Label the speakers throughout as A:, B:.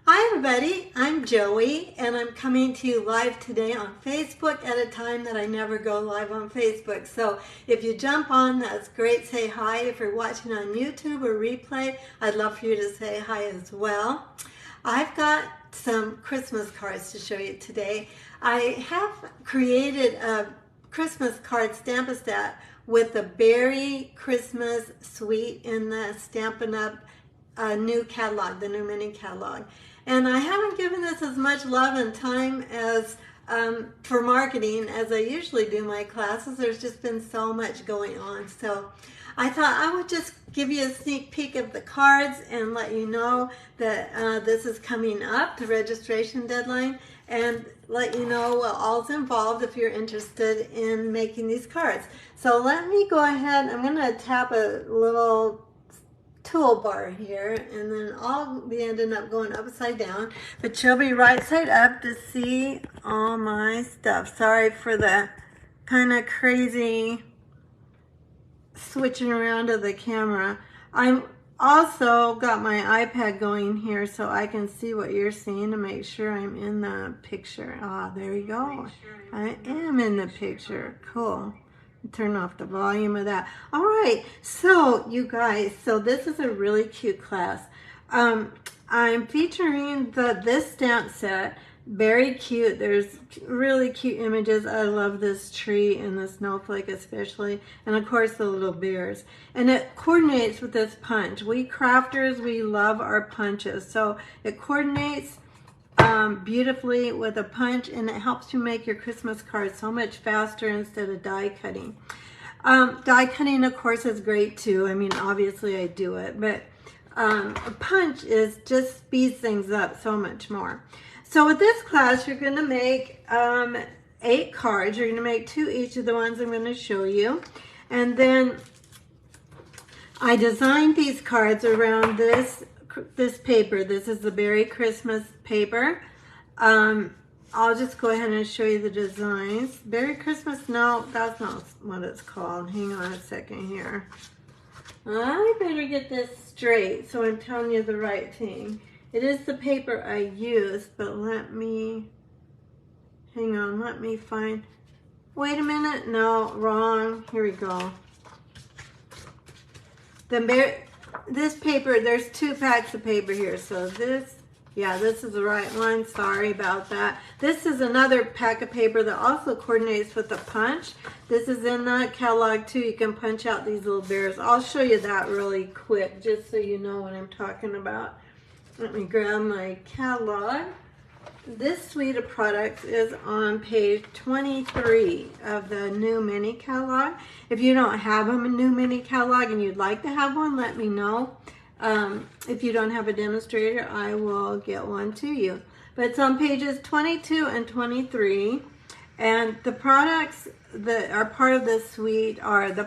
A: Hi everybody, I'm Joey and I'm coming to you live today on Facebook at a time that I never go live on Facebook. So if you jump on, that's great. Say hi. If you're watching on YouTube or replay, I'd love for you to say hi as well. I've got some Christmas cards to show you today. I have created a Christmas card Stamp-a-Stack with the Beary Christmas suite in the Stampin' Up! New catalog, the new mini catalog. And I haven't given this as much love and time as for marketing as I usually do my classes. There's just been so much going on. So I thought I would just give you a sneak peek of the cards and let you know that this is coming up, the registration deadline, and let you know what all's involved if you're interested in making these cards. So let me go ahead. I'm going to tap a little toolbar here, and then I'll be ending up going upside down, but you'll be right side up to see all my stuff. Sorry for the kind of crazy switching around of the camera. I'm also got my iPad going here so I can see what you're seeing to make sure I'm in the picture. Ah, there you go. I am in the picture. Cool. Turn off the volume of that. All right, so you guys, so this is a really cute class. I'm featuring this stamp set, Beary Cute. There's really cute images. I love this tree and the snowflake especially, and of course the little bears. And it coordinates with this punch. We crafters, we love our punches, so it coordinates beautifully with a punch, and it helps you make your Christmas cards so much faster instead of die cutting. Die cutting, of course, is great too. I mean, obviously I do it, but a punch just speeds things up so much more. So with this class, you're going to make 8 cards. You're going to make 2 each of the ones I'm going to show you, and then I designed these cards around this paper. This is the Beary Christmas paper. I'll just go ahead and show you the designs. Beary Christmas, no, that's not what it's called. Hang on a second here. I better get this straight so I'm telling you the right thing. It is the paper I used, but let me, hang on, let me find, wait a minute, no, wrong, here we go. This paper, there's 2 packs of paper here, so this, yeah, this is the right one. Sorry about that. This is another pack of paper that also coordinates with the punch. This is in the catalog too. You can punch out these little bears. I'll show you that really quick just so you know what I'm talking about. Let me grab my catalog. This suite of products is on page 23 of the new mini catalog. If you don't have a new mini catalog and you'd like to have one, let me know. If you don't have a demonstrator, I will get one to you. But it's on pages 22 and 23. And the products that are part of this suite are the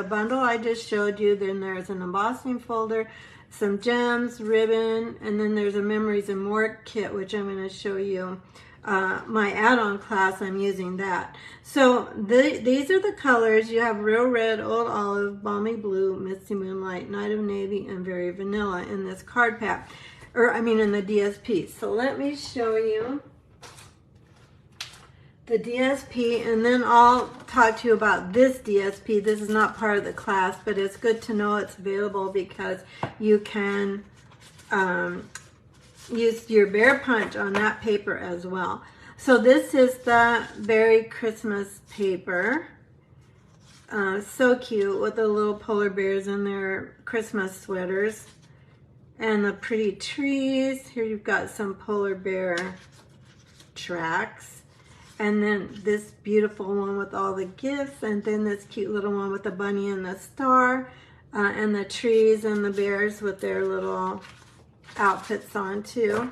A: bundle I just showed you. Then there's an embossing folder, some gems, ribbon, and then there's a Memories and More kit, which I'm going to show you. My add-on class, I'm using that. So these are the colors. You have Real Red, Old Olive, Balmy Blue, Misty Moonlight, Night of Navy, and Very Vanilla in this card pack. Or, I mean, in the DSP. So let me show you the DSP, and then I'll talk to you about this DSP. This is not part of the class, but it's good to know it's available because you can use your bear punch on that paper as well. So this is the Beary Christmas paper. So cute with the little polar bears in their Christmas sweaters. And the pretty trees. Here you've got some polar bear tracks. And then this beautiful one with all the gifts. And then this cute little one with the bunny and the star. And the trees and the bears with their little outfits on too.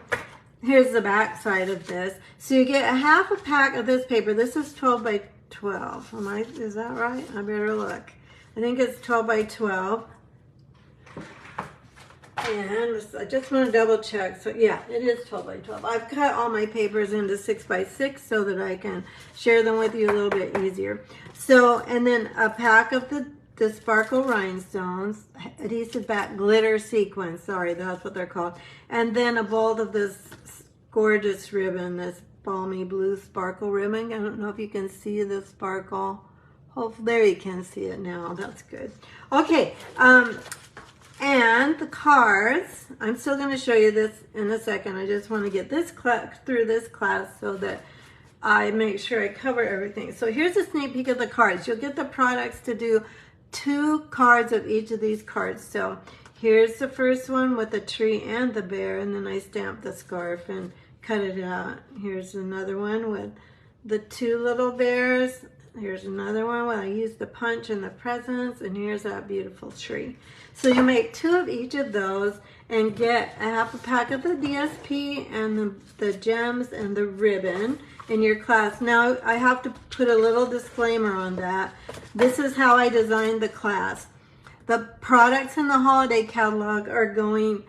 A: Here's the back side of this. So you get a half a pack of this paper. This is 12 by 12. Is that right? I better look. I think it's 12 by 12. And I just want to double check. So yeah, it is 12 by 12. I've cut all my papers into 6 by 6 so that I can share them with you a little bit easier. So, and then a pack of the the sparkle rhinestones, adhesive back glitter sequins, sorry, that's what they're called, and then a bolt of this gorgeous ribbon, this balmy blue sparkle ribbon. I don't know if you can see the sparkle. Hopefully, there you can see it now. That's good. Okay, and the cards, I'm still going to show you this in a second. I just want to get this through this class so that I make sure I cover everything. So here's a sneak peek of the cards. You'll get the products to do 2 cards of each of these cards. So here's the first one with the tree and the bear, and then I stamped the scarf and cut it out. Here's another one with the 2 little bears. Here's another one where I used the punch and the presents, and here's that beautiful tree. So you make 2 of each of those and get a half a pack of the DSP and the gems and the ribbon in your class. Now I have to put a little disclaimer on that. This is how I designed the class. The products in the holiday catalog are going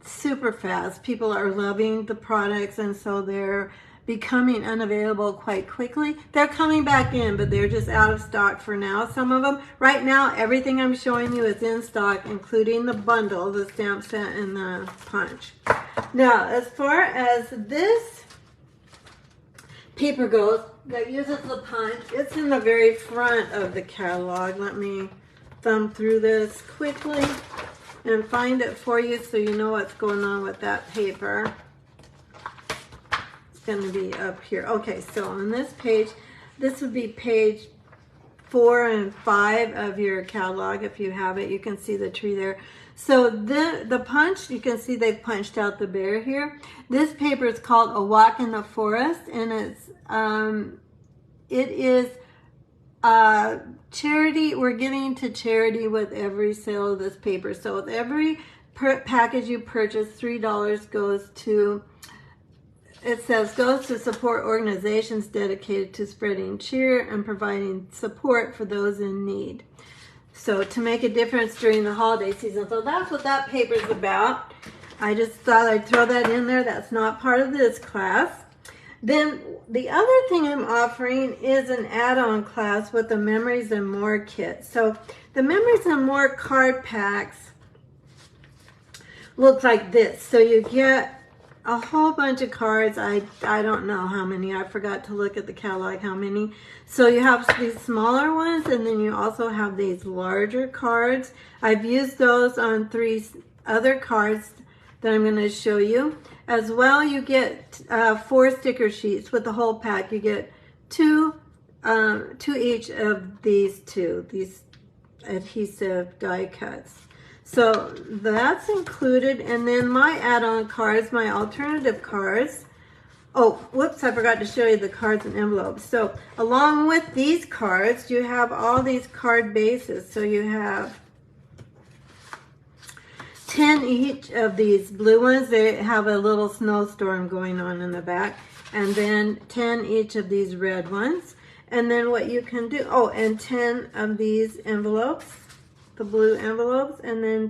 A: super fast. People are loving the products, and so they're becoming unavailable quite quickly. They're coming back in, but they're just out of stock for now, some of them. Right now, everything I'm showing you is in stock, including the bundle, the stamp set, and the punch. Now, as far as this paper goes that uses the punch, it's in the very front of the catalog. Let me thumb through this quickly and find it for you so you know what's going on with that paper. Going to be up here. Okay, so on this page, this would be page 4 and 5 of your catalog. If you have it, you can see the tree there. So the punch, you can see they've punched out the bear here. This paper is called A Walk in the Forest, and it is charity. We're giving to charity with every sale of this paper. So with every package you purchase, $3 goes to, it says, goes to support organizations dedicated to spreading cheer and providing support for those in need. So to make a difference during the holiday season. So that's what that paper is about. I just thought I'd throw that in there. That's not part of this class. Then the other thing I'm offering is an add-on class with the Memories and More kit. So the Memories and More card packs look like this. So you get a whole bunch of cards. I don't know how many. I forgot to look at the catalog how many. So you have these smaller ones, and then you also have these larger cards. I've used those on 3 other cards that I'm going to show you. As well, you get 4 sticker sheets with the whole pack. You get 2 each of these adhesive die cuts. So that's included, and then my add-on cards, my alternative cards. Oh, whoops, I forgot to show you the cards and envelopes. So along with these cards, you have all these card bases. So you have 10 each of these blue ones. They have a little snowstorm going on in the back. And then 10 each of these red ones. And then what you can do, oh, and 10 of these envelopes, the blue envelopes, and then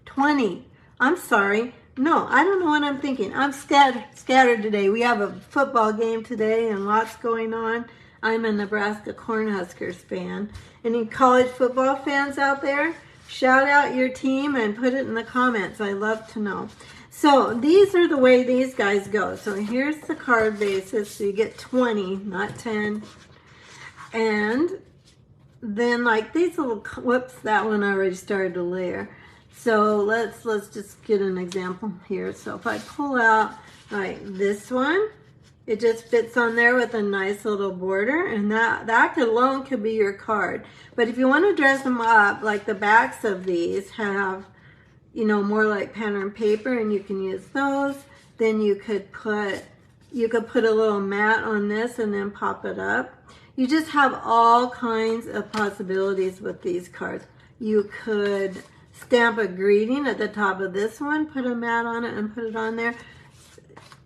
A: 20. I'm sorry. No, I don't know what I'm thinking. I'm scattered today. We have a football game today and lots going on. I'm a Nebraska Cornhuskers fan. Any college football fans out there? Shout out your team and put it in the comments. I love to know. So these are the way these guys go. So here's the card basis. So you get 20, not 10. And then like these little, whoops, that one already started to layer. So let's just get an example here. So if I pull out like this one, it just fits on there with a nice little border, and that alone could be your card. But if you want to dress them up, like the backs of these have, you know, more like pattern paper, and you can use those. Then you could put a little mat on this and then pop it up. You just have all kinds of possibilities with these cards. You could stamp a greeting at the top of this one, put a mat on it and put it on there.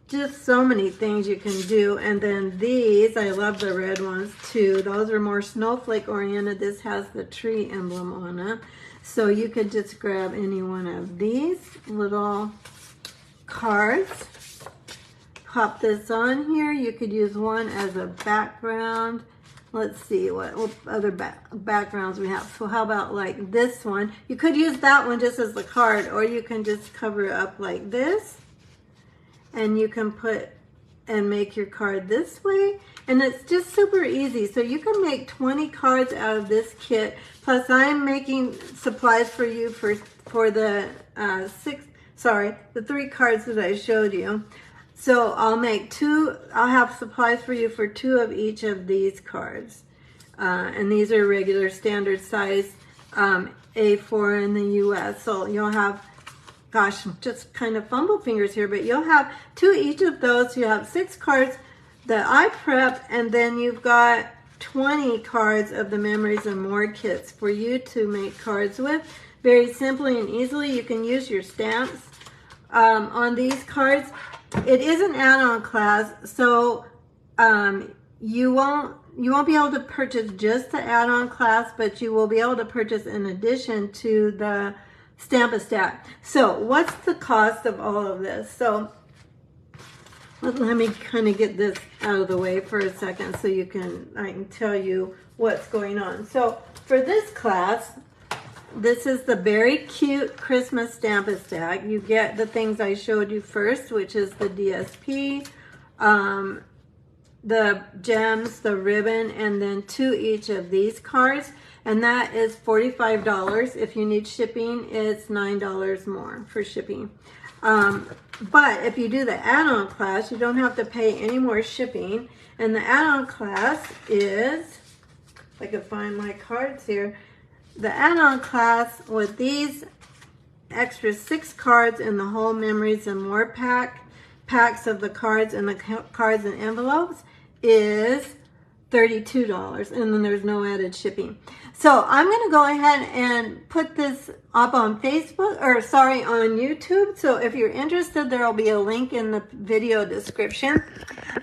A: Just so many things you can do. And then these, I love the red ones too. Those are more snowflake oriented. This has the tree emblem on it. So you could just grab any one of these little cards, pop this on here. You could use one as a background, let's see what other backgrounds we have. So how about like this one? You could use that one just as the card, or you can just cover it up like this, and you can put and make your card this way, and it's just super easy. So you can make 20 cards out of this kit, plus I'm making supplies for you for the the 3 cards that I showed you. So I'll have supplies for you for 2 of each of these cards. And these are regular standard size A4 in the US. So you'll have, gosh, just kind of fumble fingers here, but you'll have 2 each of those. You have 6 cards that I prep, and then you've got 20 cards of the Memories and More kits for you to make cards with. Very simply and easily, you can use your stamps on these cards. It is an add-on class, so you won't be able to purchase just the add-on class, but you will be able to purchase in addition to the Stamp-a-Stack. So what's the cost of all of this? So let me kind of get this out of the way for a second so I can tell you what's going on. So for this class, this is the Beary Cute Christmas Stamp-a-Stack. You get the things I showed you first, which is the DSP, the gems, the ribbon, and then 2 each of these cards. And that is $45. If you need shipping, it's $9 more for shipping. But if you do the add-on class, you don't have to pay any more shipping. And the add-on class is, if I can find my cards here, the add-on class with these extra 6 cards in the whole Memories and More packs of the cards and the cards and envelopes is $32, and then there's no added shipping. So I'm going to go ahead and put this up on Facebook, or sorry, on YouTube. So if you're interested, there will be a link in the video description.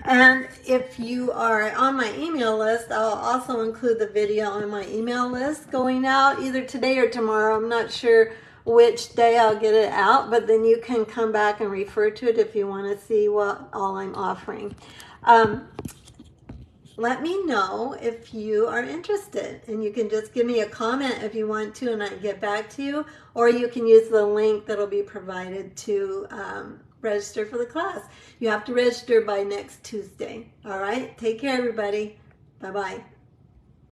A: And if you are on my email list, I'll also include the video on my email list going out either today or tomorrow. I'm not sure which day I'll get it out, but then you can come back and refer to it if you want to see what all I'm offering. Let me know if you are interested, and you can just give me a comment if you want to, and I can get back to you, or you can use the link that'll be provided to register for the class. You have to register by next Tuesday. All right, take care, everybody. Bye-bye.